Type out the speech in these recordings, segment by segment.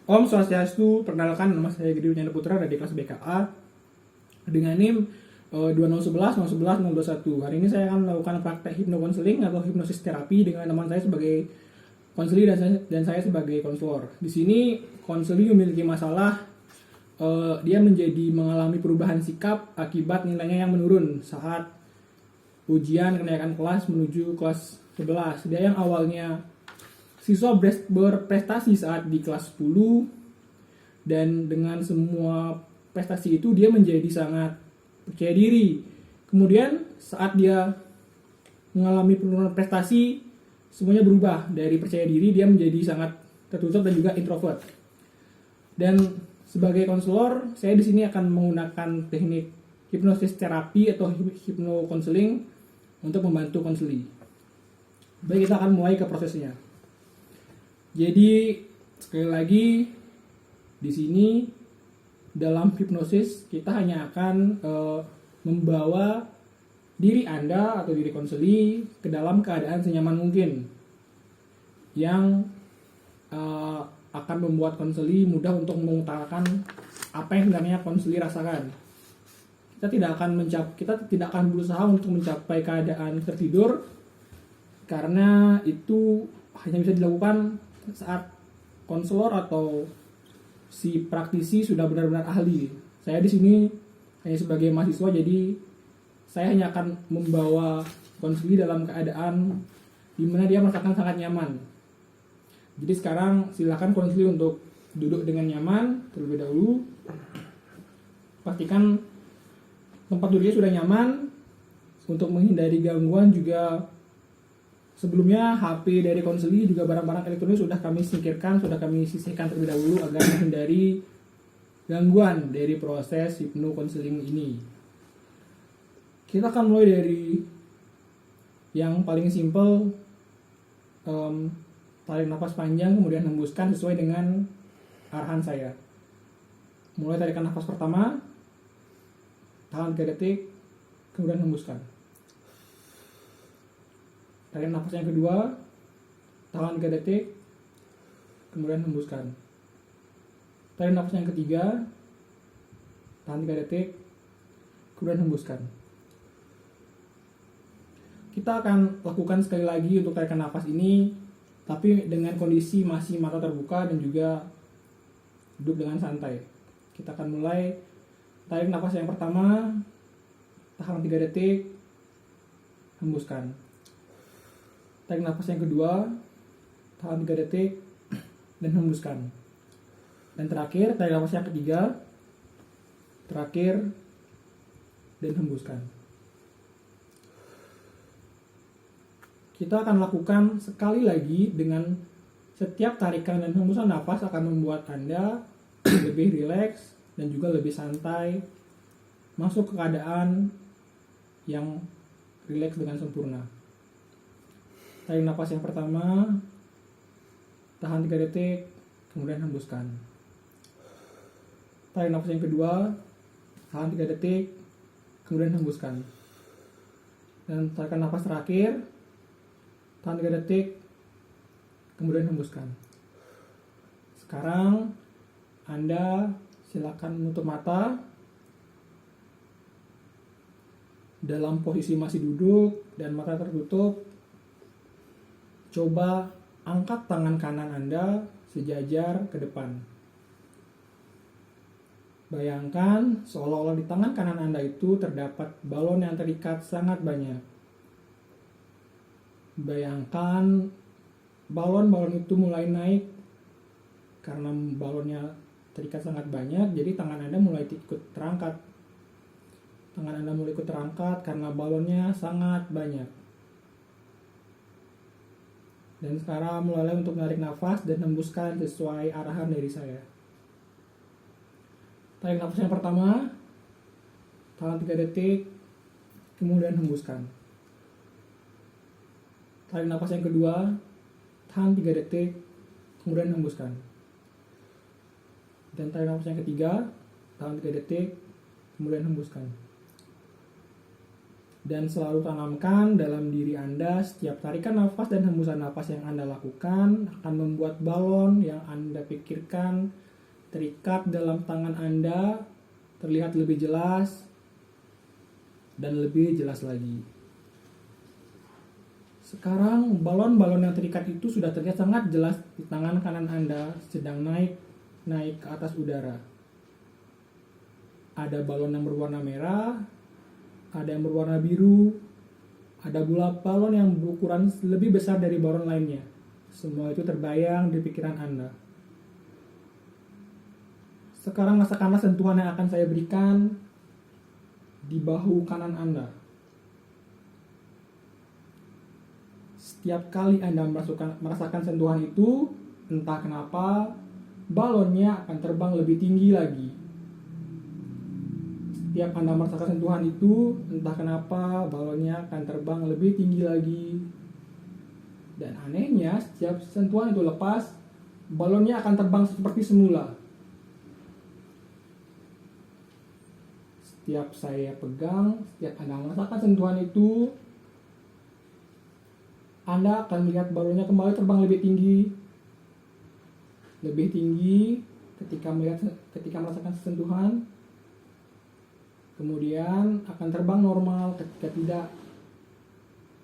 Om Swastiastu, perkenalkan nama saya Gede Winyana Putra dari kelas BKA dengan NIM 2011 011 021. Hari ini saya akan melakukan praktek hipnokonseling atau hipnosis terapi dengan teman saya sebagai konseli dan saya sebagai konselor. Di sini konseli memiliki masalah, dia mengalami perubahan sikap akibat nilainya yang menurun saat ujian kenaikan kelas menuju kelas 11. Dia yang awalnya siswa berprestasi saat di kelas 10, dan dengan semua prestasi itu dia menjadi sangat percaya diri. Kemudian saat dia mengalami penurunan prestasi, semuanya berubah. Dari percaya diri dia menjadi sangat tertutup dan juga introvert. Dan sebagai konselor, saya di sini akan menggunakan teknik hipnosis terapi atau hipnokonseling untuk membantu konseli. Baik, kita akan mulai ke prosesnya. Jadi sekali lagi di sini dalam hipnosis kita hanya akan membawa diri Anda atau diri konseli ke dalam keadaan senyaman mungkin yang akan membuat konseli mudah untuk mengutarakan apa yang sebenarnya konseli rasakan. Kita tidak akan berusaha untuk mencapai keadaan tertidur, karena itu hanya bisa dilakukan saat konselor atau si praktisi sudah benar-benar ahli. Saya di sini hanya sebagai mahasiswa, jadi saya hanya akan membawa konseli dalam keadaan di mana dia merasakan sangat nyaman. Jadi sekarang silakan konseli untuk duduk dengan nyaman terlebih dahulu. Pastikan tempat duduknya sudah nyaman. Untuk menghindari gangguan juga, sebelumnya HP dari konseli juga barang-barang elektronik sudah kami singkirkan, sudah kami sisihkan terlebih dahulu agar menghindari gangguan dari proses hipnokonseling ini. Kita akan mulai dari yang paling simple, tarik nafas panjang kemudian hembuskan sesuai dengan arahan saya. Mulai tarikan nafas pertama, tahan 3 detik, kemudian hembuskan. Tarik nafas yang kedua, tahan 3 detik, kemudian hembuskan. Tarik nafas yang ketiga, tahan 3 detik, kemudian hembuskan. Kita akan lakukan sekali lagi untuk tarikan nafas ini, tapi dengan kondisi masih mata terbuka dan juga duduk dengan santai. Kita akan mulai. Tarik nafas yang pertama, tahan 3 detik, hembuskan. Tarik nafas yang kedua, tahan 3 detik, dan hembuskan. Dan terakhir, tarik nafas yang ketiga, terakhir, dan hembuskan. Kita akan lakukan sekali lagi. Dengan setiap tarikan dan hembusan nafas akan membuat Anda lebih rileks dan juga lebih santai, masuk ke keadaan yang rileks dengan sempurna. Tarik nafas yang pertama, tahan 3 detik, kemudian hembuskan. Tarik nafas yang kedua, tahan 3 detik, kemudian hembuskan. Dan tarikan nafas terakhir, tahan 3 detik, kemudian hembuskan. Sekarang Anda silakan menutup mata dalam posisi masih duduk dan mata tertutup. Coba angkat tangan kanan Anda sejajar ke depan. Bayangkan seolah-olah di tangan kanan Anda itu terdapat balon yang terikat sangat banyak. Bayangkan balon-balon itu mulai naik karena balonnya terikat sangat banyak, jadi tangan Anda mulai ikut terangkat. Tangan Anda mulai ikut terangkat karena balonnya sangat banyak. Dan sekarang mulai untuk menarik nafas dan hembuskan sesuai arahan dari saya. Tarik nafas yang pertama, tahan 3 detik, kemudian hembuskan. Tarik nafas yang kedua, tahan 3 detik, kemudian hembuskan. Dan tarik nafas yang ketiga, tahan 3 detik, kemudian hembuskan. Dan selalu tanamkan dalam diri Anda setiap tarikan nafas dan hembusan nafas yang Anda lakukan akan membuat balon yang Anda pikirkan terikat dalam tangan Anda terlihat lebih jelas dan lebih jelas lagi. Sekarang balon-balon yang terikat itu sudah terlihat sangat jelas di tangan kanan Anda sedang naik ke atas udara. Ada balon yang berwarna merah, ada yang berwarna biru, ada pula balon yang berukuran lebih besar dari balon lainnya. Semua itu terbayang di pikiran Anda. Sekarang rasakanlah sentuhan yang akan saya berikan di bahu kanan Anda. Setiap kali Anda merasakan sentuhan itu, entah kenapa, balonnya akan terbang lebih tinggi lagi. Setiap Anda merasakan sentuhan itu, entah kenapa, balonnya akan terbang lebih tinggi lagi. Dan anehnya, setiap sentuhan itu lepas, balonnya akan terbang seperti semula. Setiap saya pegang, setiap Anda merasakan sentuhan itu, Anda akan melihat balonnya kembali terbang lebih tinggi ketika merasakan sentuhan. Kemudian akan terbang normal ketika tidak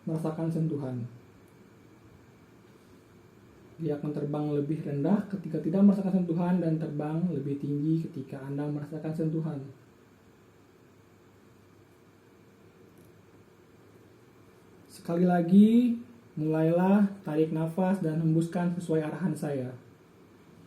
merasakan sentuhan. Dia akan terbang lebih rendah ketika tidak merasakan sentuhan dan terbang lebih tinggi ketika Anda merasakan sentuhan. Sekali lagi, mulailah tarik nafas dan hembuskan sesuai arahan saya.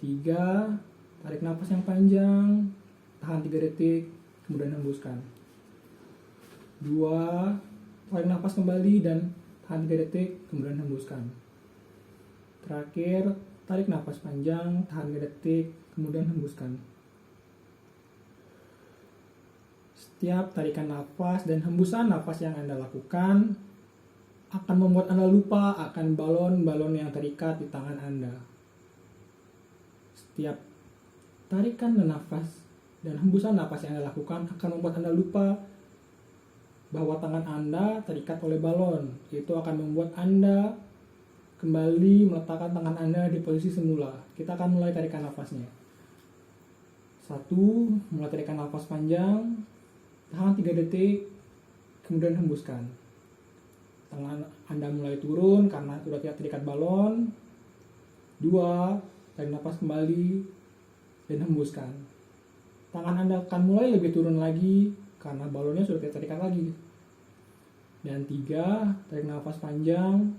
3, tarik nafas yang panjang, tahan 3 detik, kemudian hembuskan. 2, tarik nafas kembali dan tahan 3 detik, kemudian hembuskan. Terakhir, tarik nafas panjang, tahan 3 detik, kemudian hembuskan. Setiap tarikan nafas dan hembusan nafas yang Anda lakukan akan membuat Anda lupa akan balon-balon yang terikat di tangan Anda. Setiap tarikan nafas dan hembusan nafas yang Anda lakukan akan membuat Anda lupa bahwa tangan Anda terikat oleh balon. Itu akan membuat Anda kembali meletakkan tangan Anda di posisi semula. Kita akan mulai tarikan nafasnya. 1, mulai tarikan nafas panjang, tahan 3 detik, kemudian hembuskan. Tangan Anda mulai turun karena sudah tidak terikat balon. 2, tarik nafas kembali dan hembuskan. Tangan Anda akan mulai lebih turun lagi karena balonnya sudah tidak terikat lagi. Dan 3, tarik nafas panjang,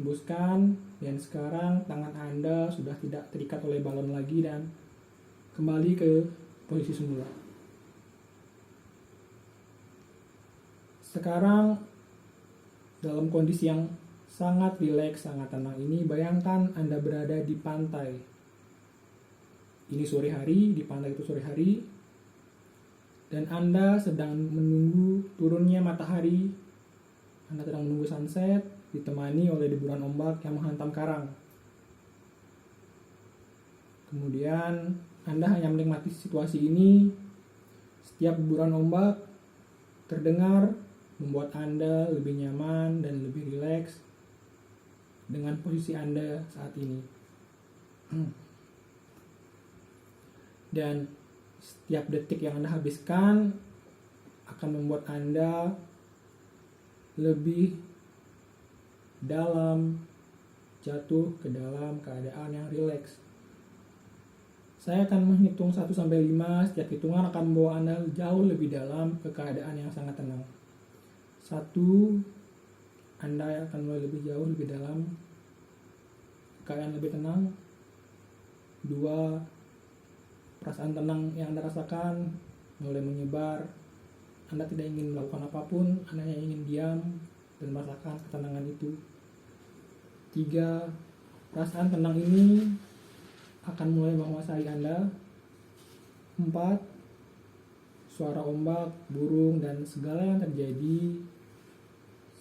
hembuskan. Dan sekarang tangan Anda sudah tidak terikat oleh balon lagi dan kembali ke posisi semula. Sekarang dalam kondisi yang sangat rileks, sangat tenang ini, bayangkan Anda berada di pantai. Ini sore hari, di pantai itu sore hari, dan Anda sedang menunggu turunnya matahari. Anda sedang menunggu sunset, ditemani oleh deburan ombak yang menghantam karang. Kemudian Anda hanya menikmati situasi ini. Setiap deburan ombak terdengar membuat Anda lebih nyaman dan lebih rileks dengan posisi Anda saat ini. Dan setiap detik yang Anda habiskan akan membuat Anda lebih dalam jatuh ke dalam keadaan yang rileks. Saya akan menghitung 1-5, setiap hitungan akan membawa Anda jauh lebih dalam ke keadaan yang sangat tenang. 1, Anda akan mulai lebih jauh, lebih dalam, keadaan lebih tenang. 2, perasaan tenang yang Anda rasakan mulai menyebar. Anda tidak ingin melakukan apapun, Anda hanya ingin diam dan merasakan ketenangan itu. 3, perasaan tenang ini akan mulai menguasai Anda. 4, suara ombak, burung, dan segala yang terjadi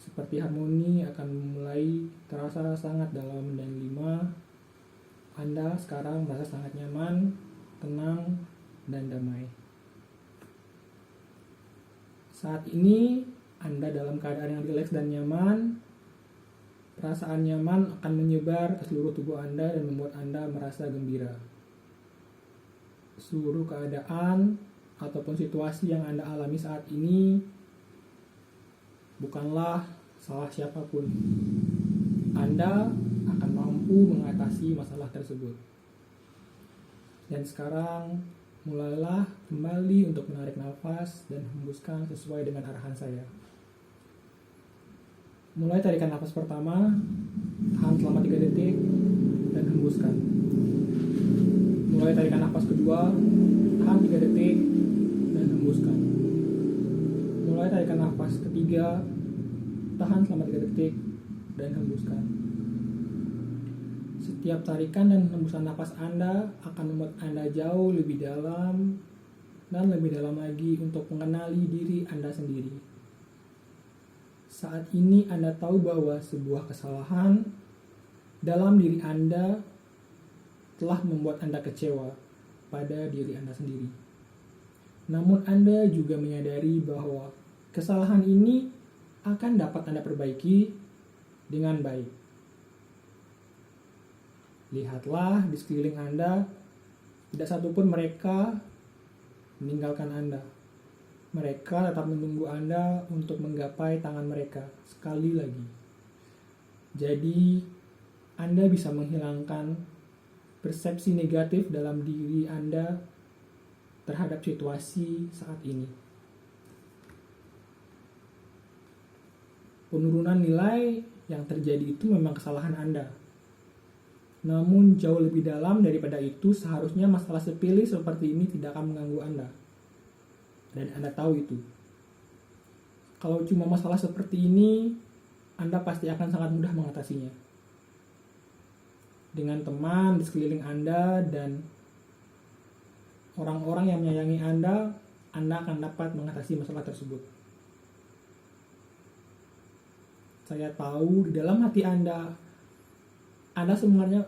seperti harmoni akan mulai terasa sangat dalam. Dan 5, Anda sekarang merasa sangat nyaman, tenang, dan damai. Saat ini Anda dalam keadaan yang rileks dan nyaman. Perasaan nyaman akan menyebar ke seluruh tubuh Anda dan membuat Anda merasa gembira. Seluruh keadaan ataupun situasi yang Anda alami saat ini bukanlah salah siapapun. Anda akan mampu mengatasi masalah tersebut. Dan sekarang mulailah kembali untuk menarik nafas dan hembuskan sesuai dengan arahan saya. Mulai tarikan nafas pertama, tahan selama 3 detik, dan hembuskan. Mulai tarikan nafas kedua, tahan 3 detik, dan hembuskan. Mulai tarikan nafas ketiga, tahan selama 3 detik, dan hembuskan. Setiap tarikan dan hembusan nafas Anda akan membuat Anda jauh lebih dalam dan lebih dalam lagi untuk mengenali diri Anda sendiri. Saat ini Anda tahu bahwa sebuah kesalahan dalam diri Anda telah membuat Anda kecewa pada diri Anda sendiri. Namun Anda juga menyadari bahwa kesalahan ini akan dapat Anda perbaiki dengan baik. Lihatlah di sekeliling Anda, tidak satupun mereka meninggalkan Anda. Mereka tetap menunggu Anda untuk menggapai tangan mereka sekali lagi. Jadi, Anda bisa menghilangkan persepsi negatif dalam diri Anda terhadap situasi saat ini. Penurunan nilai yang terjadi itu memang kesalahan Anda. Namun jauh lebih dalam daripada itu, seharusnya masalah sepele seperti ini tidak akan mengganggu Anda. Dan Anda tahu itu. Kalau cuma masalah seperti ini, Anda pasti akan sangat mudah mengatasinya. Dengan teman di sekeliling Anda dan orang-orang yang menyayangi Anda akan dapat mengatasi masalah tersebut. Saya tahu di dalam hati Anda sebenarnya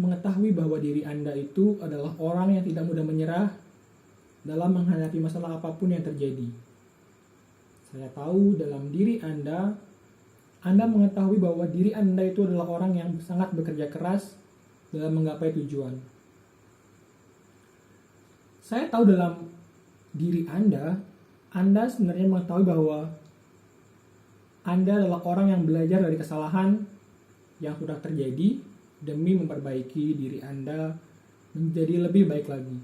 mengetahui bahwa diri Anda itu adalah orang yang tidak mudah menyerah dalam menghadapi masalah apapun yang terjadi. Saya tahu dalam diri Anda mengetahui bahwa diri Anda itu adalah orang yang sangat bekerja keras dalam menggapai tujuan. Saya tahu dalam diri Anda sebenarnya mengetahui bahwa Anda adalah orang yang belajar dari kesalahan yang sudah terjadi demi memperbaiki diri Anda menjadi lebih baik lagi.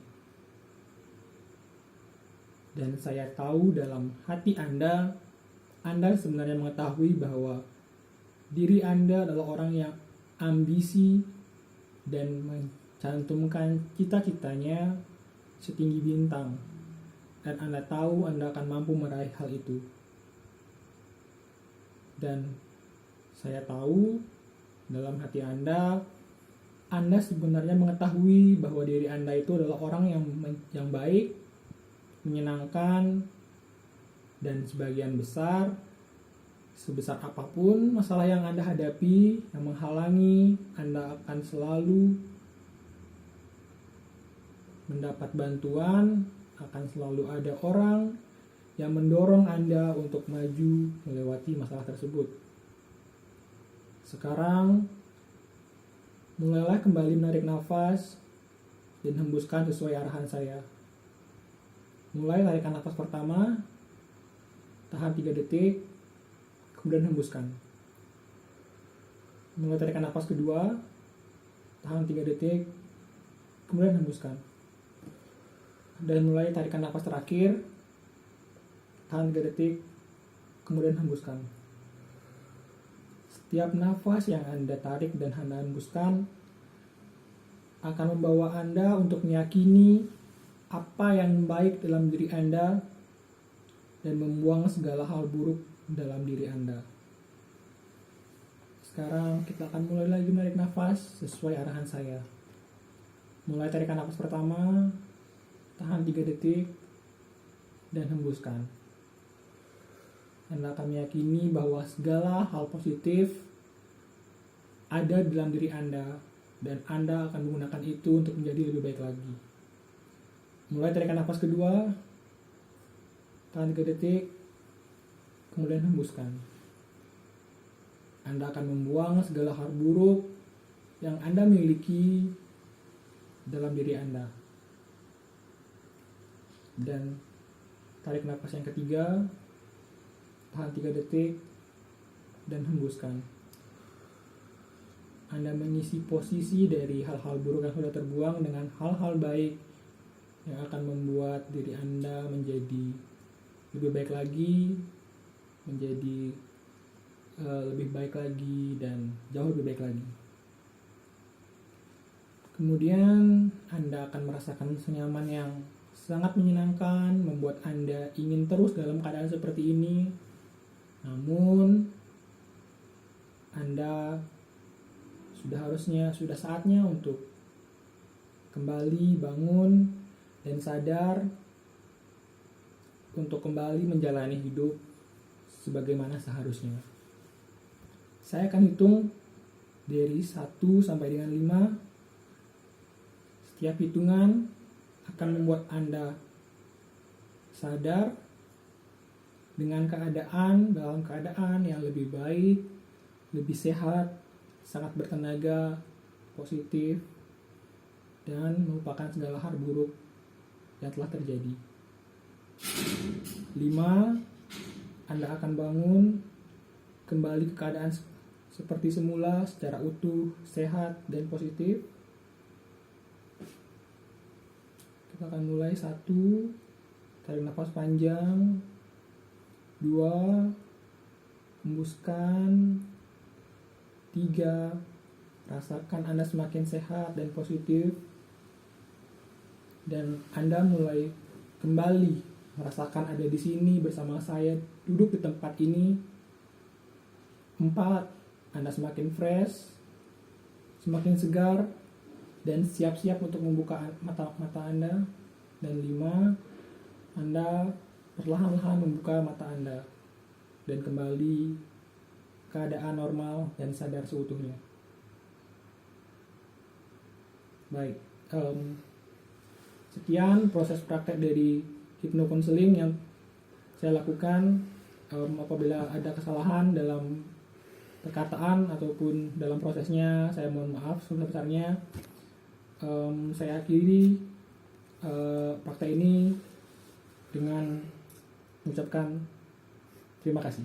Dan saya tahu dalam hati Anda sebenarnya mengetahui bahwa diri Anda adalah orang yang ambisi dan mencantumkan cita-citanya setinggi bintang. Dan Anda tahu Anda akan mampu meraih hal itu. Dan saya tahu dalam hati Anda sebenarnya mengetahui bahwa diri Anda itu adalah orang yang baik, menyenangkan, dan sebagian besar, sebesar apapun masalah yang Anda hadapi, yang menghalangi, Anda akan selalu mendapat bantuan, akan selalu ada orang yang mendorong Anda untuk maju melewati masalah tersebut. Sekarang, mulailah kembali menarik nafas dan hembuskan sesuai arahan saya. Mulai tarikan nafas pertama, tahan 3 detik, kemudian hembuskan. Mulai tarikan nafas kedua, tahan 3 detik, kemudian hembuskan. Dan mulai tarikan nafas terakhir, tahan 3 detik, kemudian hembuskan. Setiap nafas yang Anda tarik dan Anda hembuskan akan membawa Anda untuk meyakini apa yang baik dalam diri Anda dan membuang segala hal buruk dalam diri Anda. Sekarang kita akan mulai lagi menarik nafas sesuai arahan saya. Mulai tarikan nafas pertama, tahan 3 detik, dan hembuskan. Anda akan meyakini bahwa segala hal positif ada dalam diri Anda dan Anda akan menggunakan itu untuk menjadi lebih baik lagi. Mulai tarikan nafas kedua, tahan 3 detik, kemudian hembuskan. Anda akan membuang segala hal buruk yang Anda miliki dalam diri Anda. Dan tarik nafas yang ketiga, tahan 3 detik, dan hembuskan. Anda mengisi posisi dari hal-hal buruk yang sudah terbuang dengan hal-hal baik yang akan membuat diri Anda menjadi lebih baik lagi, menjadi lebih baik lagi, dan jauh lebih baik lagi. Kemudian Anda akan merasakan senyaman yang sangat menyenangkan, membuat Anda ingin terus dalam keadaan seperti ini. Namun Anda sudah saatnya untuk kembali bangun dan sadar untuk kembali menjalani hidup sebagaimana seharusnya. Saya akan hitung dari 1 sampai dengan 5. Setiap hitungan akan membuat Anda sadar dalam keadaan yang lebih baik, lebih sehat, sangat bertenaga, positif, dan melupakan segala hal buruk yang telah terjadi. 5. Anda akan bangun kembali ke keadaan seperti semula secara utuh, sehat, dan positif. Kita akan mulai. 1, tarik nafas panjang. 2, hembuskan. 3, rasakan Anda semakin sehat dan positif, dan Anda mulai kembali merasakan ada di sini bersama saya, duduk di tempat ini. 4, Anda semakin fresh, semakin segar, dan siap-siap untuk membuka mata Anda. Dan 5, Anda perlahan-lahan membuka mata Anda dan kembali keadaan normal dan sadar seutuhnya. Baik, sekian proses praktek dari hipnokonseling yang saya lakukan. Apabila ada kesalahan dalam perkataan ataupun dalam prosesnya, saya mohon maaf sebesar-besarnya. Saya akhiri praktek ini dengan mengucapkan terima kasih.